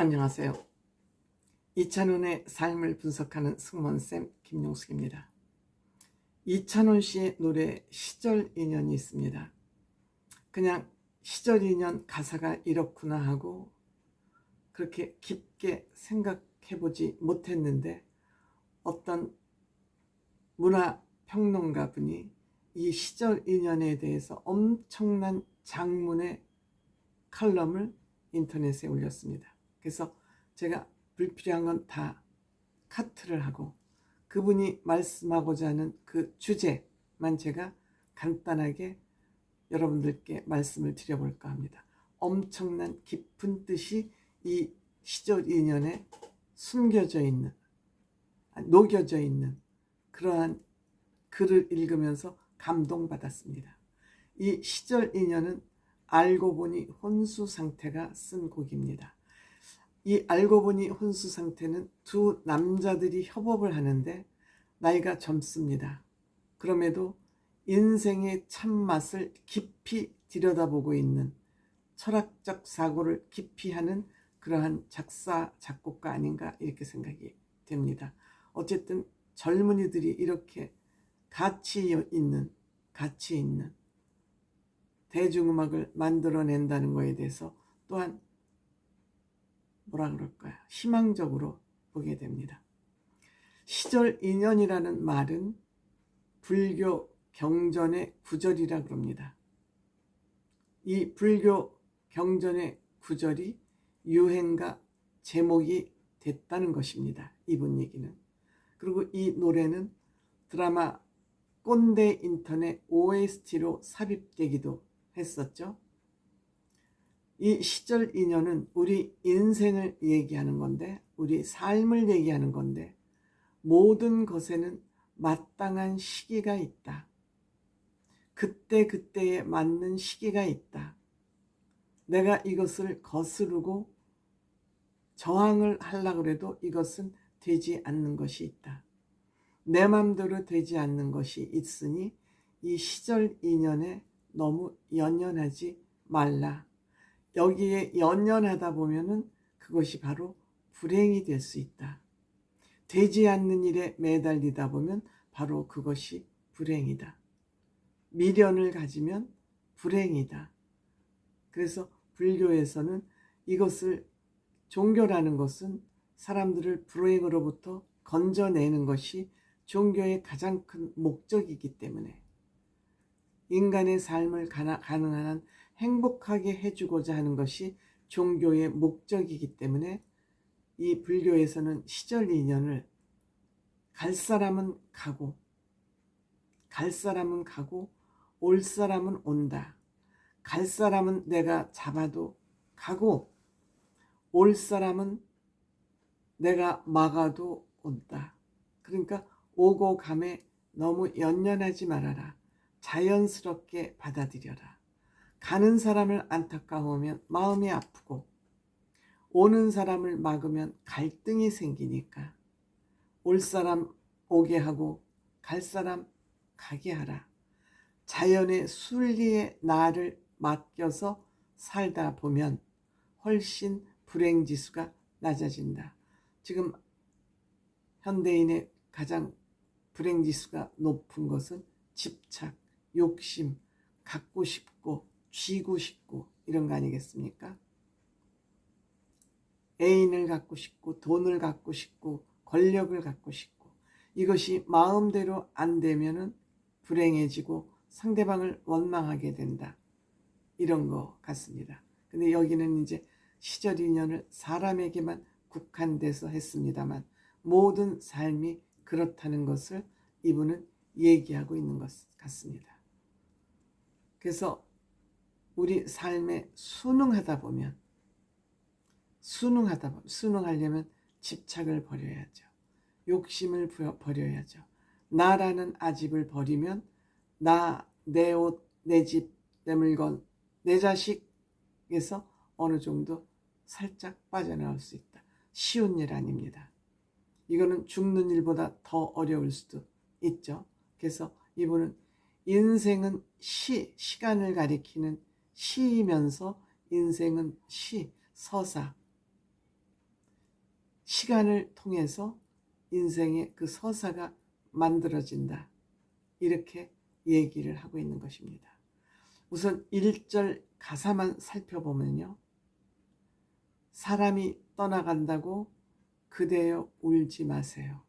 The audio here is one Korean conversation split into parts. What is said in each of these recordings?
안녕하세요. 이찬원의 삶을 분석하는 승무원쌤 김용숙입니다. 이찬원 씨의 노래 시절 인연이 있습니다. 그냥 시절 인연 가사가 이렇구나 하고 그렇게 깊게 생각해보지 못했는데 어떤 문화평론가 분이 이 시절 인연에 대해서 엄청난 장문의 칼럼을 인터넷에 올렸습니다. 그래서 제가 불필요한 건 다 카트를 하고 그분이 말씀하고자 하는 그 주제만 제가 간단하게 여러분들께 말씀을 드려볼까 합니다. 엄청난 깊은 뜻이 이 시절 인연에 숨겨져 있는, 녹여져 있는 그러한 글을 읽으면서 감동받았습니다. 이 시절 인연은 알고 보니 혼수 상태가 쓴 곡입니다. 이 알고 보니 혼수 상태는 두 남자들이 협업을 하는데 나이가 젊습니다. 그럼에도 인생의 참맛을 깊이 들여다보고 있는 철학적 사고를 깊이 하는 그러한 작사, 작곡가 아닌가 이렇게 생각이 됩니다. 어쨌든 젊은이들이 이렇게 가치 있는 대중음악을 만들어낸다는 것에 대해서 또한 뭐라 그럴까요? 희망적으로 보게 됩니다. 시절 인연이라는 말은 불교 경전의 구절이라 그럽니다. 이 불교 경전의 구절이 유행가 제목이 됐다는 것입니다. 이분 얘기는. 그리고 이 노래는 드라마 꼰대 인턴의 OST로 삽입되기도 했었죠. 이 시절 인연은 우리 인생을 얘기하는 건데, 우리 삶을 얘기하는 건데, 모든 것에는 마땅한 시기가 있다. 그때그때에 맞는 시기가 있다. 내가 이것을 거스르고 저항을 하려고 해도 이것은 되지 않는 것이 있다. 내 맘대로 되지 않는 것이 있으니 이 시절 인연에 너무 연연하지 말라. 여기에 연연하다 보면은 그것이 바로 불행이 될 수 있다. 되지 않는 일에 매달리다 보면 바로 그것이 불행이다. 미련을 가지면 불행이다. 그래서 불교에서는 이것을, 종교라는 것은 사람들을 불행으로부터 건져내는 것이 종교의 가장 큰 목적이기 때문에 인간의 삶을 가능한 한 행복하게 해주고자 하는 것이 종교의 목적이기 때문에 이 불교에서는 시절 인연을 갈 사람은 가고 올 사람은 온다. 갈 사람은 내가 잡아도 가고 올 사람은 내가 막아도 온다. 그러니까 오고 감에 너무 연연하지 말아라. 자연스럽게 받아들여라. 가는 사람을 안타까워하면 마음이 아프고 오는 사람을 막으면 갈등이 생기니까 올 사람 오게 하고 갈 사람 가게 하라. 자연의 순리에 나를 맡겨서 살다 보면 훨씬 불행지수가 낮아진다. 지금 현대인의 가장 불행지수가 높은 것은 집착, 욕심, 갖고 싶고 쥐고 싶고 이런 거 아니겠습니까? 애인을 갖고 싶고 돈을 갖고 싶고 권력을 갖고 싶고 이것이 마음대로 안 되면은 불행해지고 상대방을 원망하게 된다. 이런 거 같습니다. 근데 여기는 이제 시절 인연을 사람에게만 국한돼서 했습니다만 모든 삶이 그렇다는 것을 이분은 얘기하고 있는 것 같습니다. 그래서 우리 삶에 순응하려면 집착을 버려야죠. 욕심을 버려야죠. 나라는 아집을 버리면 내 옷, 내 집, 내 물건, 내 자식에서 어느 정도 살짝 빠져나올 수 있다. 쉬운 일 아닙니다. 이거는 죽는 일보다 더 어려울 수도 있죠. 그래서 이분은 인생은 시간을 가리키는 시이면서 인생은 서사, 시간을 통해서 인생의 그 서사가 만들어진다. 이렇게 얘기를 하고 있는 것입니다. 우선 1절 가사만 살펴보면요. 사람이 떠나간다고 그대여 울지 마세요.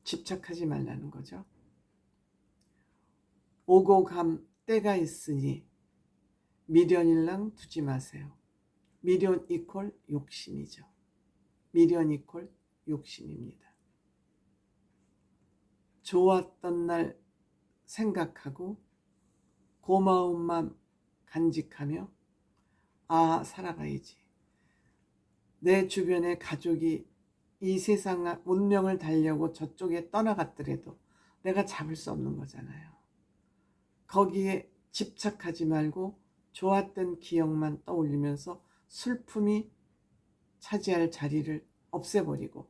집착하지 말라는 거죠. 오고 감 때가 있으니 미련일랑 두지 마세요. 미련 이퀄 욕심이죠. 미련 이퀄 욕심입니다. 좋았던 날 생각하고 고마운 마음 간직하며 살아가야지. 내 주변의 가족이 이 세상 운명을 달려고 저쪽에 떠나갔더라도 내가 잡을 수 없는 거잖아요. 거기에 집착하지 말고 좋았던 기억만 떠올리면서 슬픔이 차지할 자리를 없애버리고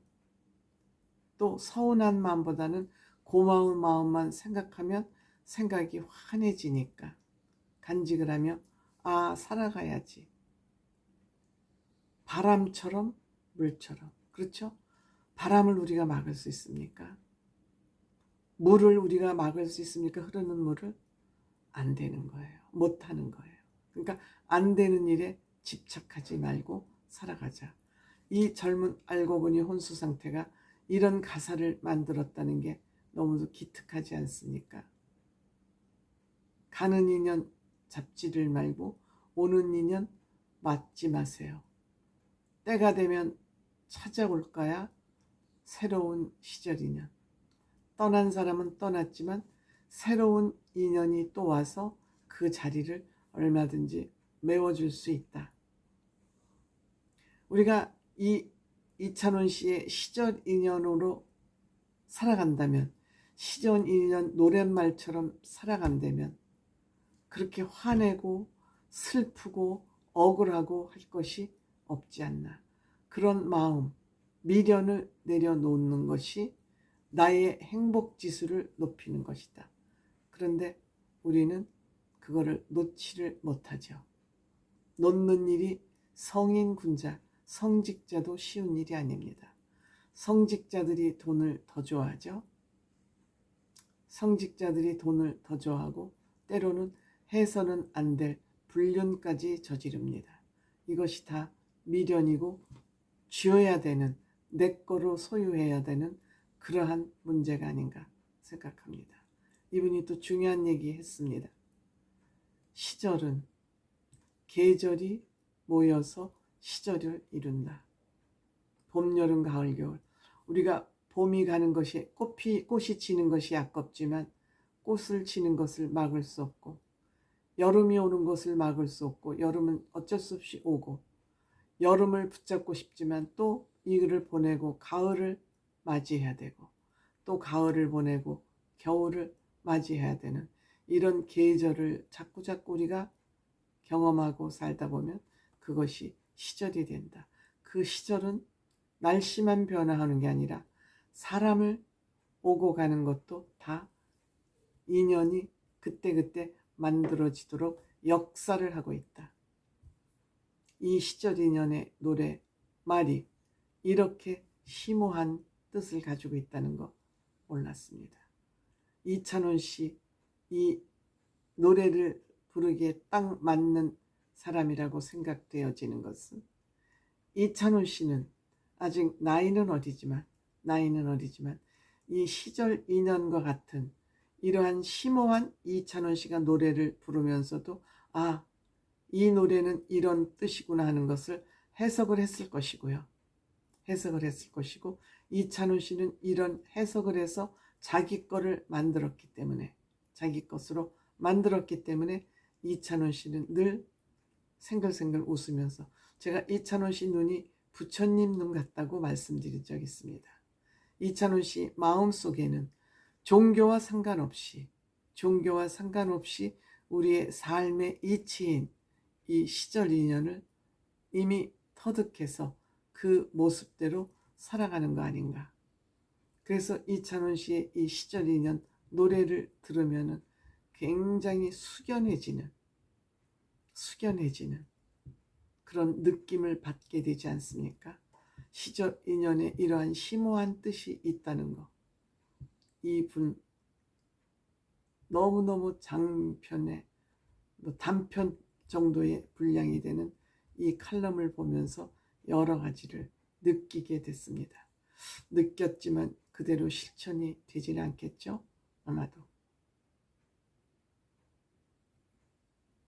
또 서운한 마음보다는 고마운 마음만 생각하면 생각이 환해지니까 간직을 하며 살아가야지. 바람처럼 물처럼. 그렇죠? 바람을 우리가 막을 수 있습니까? 물을 우리가 막을 수 있습니까? 흐르는 물을? 안 되는 거예요. 못 하는 거예요. 그러니까 안 되는 일에 집착하지 말고 살아가자. 이 젊은 알고 보니 혼수 상태가 이런 가사를 만들었다는 게 너무 기특하지 않습니까? 가는 인연 잡지를 말고 오는 인연 맞지 마세요. 때가 되면 찾아올 거야. 새로운 시절 인연. 떠난 사람은 떠났지만 새로운 인연이 또 와서 그 자리를 얼마든지 메워줄 수 있다. 우리가 이 이찬원 씨의 시절 인연으로 살아간다면, 시절 인연 노랫말처럼 살아간다면 그렇게 화내고 슬프고 억울하고 할 것이 없지 않나. 그런 마음, 미련을 내려놓는 것이 나의 행복 지수를 높이는 것이다. 그런데 우리는 그거를 놓지를 못하죠. 놓는 일이 성인 군자, 성직자도 쉬운 일이 아닙니다. 성직자들이 돈을 더 좋아하죠. 성직자들이 돈을 더 좋아하고 때로는 해서는 안 될 불륜까지 저지릅니다. 이것이 다 미련이고 쥐어야 되는, 내 거로 소유해야 되는 그러한 문제가 아닌가 생각합니다. 이분이 또 중요한 얘기 했습니다. 시절은 계절이 모여서 시절을 이룬다. 봄, 여름, 가을, 겨울. 우리가 봄이 가는 것이 꽃이 지는 것이 아깝지만 꽃을 지는 것을 막을 수 없고, 여름이 오는 것을 막을 수 없고, 여름은 어쩔 수 없이 오고, 여름을 붙잡고 싶지만 또 이를 보내고 가을을 맞이해야 되고, 또 가을을 보내고 겨울을 맞이해야 되는 이런 계절을 자꾸 우리가 경험하고 살다 보면 그것이 시절이 된다. 그 시절은 날씨만 변화하는 게 아니라 사람을 오고 가는 것도 다 인연이 그때그때 만들어지도록 역사를 하고 있다. 이 시절 인연의 노래 말이 이렇게 심오한 뜻을 가지고 있다는 거 몰랐습니다. 이찬원 씨, 이 노래를 부르기에 딱 맞는 사람이라고 생각되어지는 것은, 이찬원 씨는 아직 나이는 어리지만 이 시절 인연과 같은 이러한 심오한 이찬원 씨가 노래를 부르면서도 이 노래는 이런 뜻이구나 하는 것을 해석을 했을 것이고요. 해석을 했을 것이고, 이찬원 씨는 이런 해석을 해서 자기 거를 만들었기 때문에, 자기 것으로 만들었기 때문에 이찬원 씨는 늘 생글생글 웃으면서, 제가 이찬원 씨 눈이 부처님 눈 같다고 말씀드린 적이 있습니다. 이찬원 씨 마음속에는 종교와 상관없이 우리의 삶의 이치인 이 시절 인연을 이미 터득해서 그 모습대로 살아가는 거 아닌가. 그래서 이찬원 씨의 이 시절 인연 노래를 들으면 굉장히 숙연해지는 그런 느낌을 받게 되지 않습니까? 시적 인연에 이러한 심오한 뜻이 있다는 거. 이분 너무너무 장편의 단편 정도의 분량이 되는 이 칼럼을 보면서 여러 가지를 느끼게 됐습니다. 느꼈지만 그대로 실천이 되지는 않겠죠? 아마도.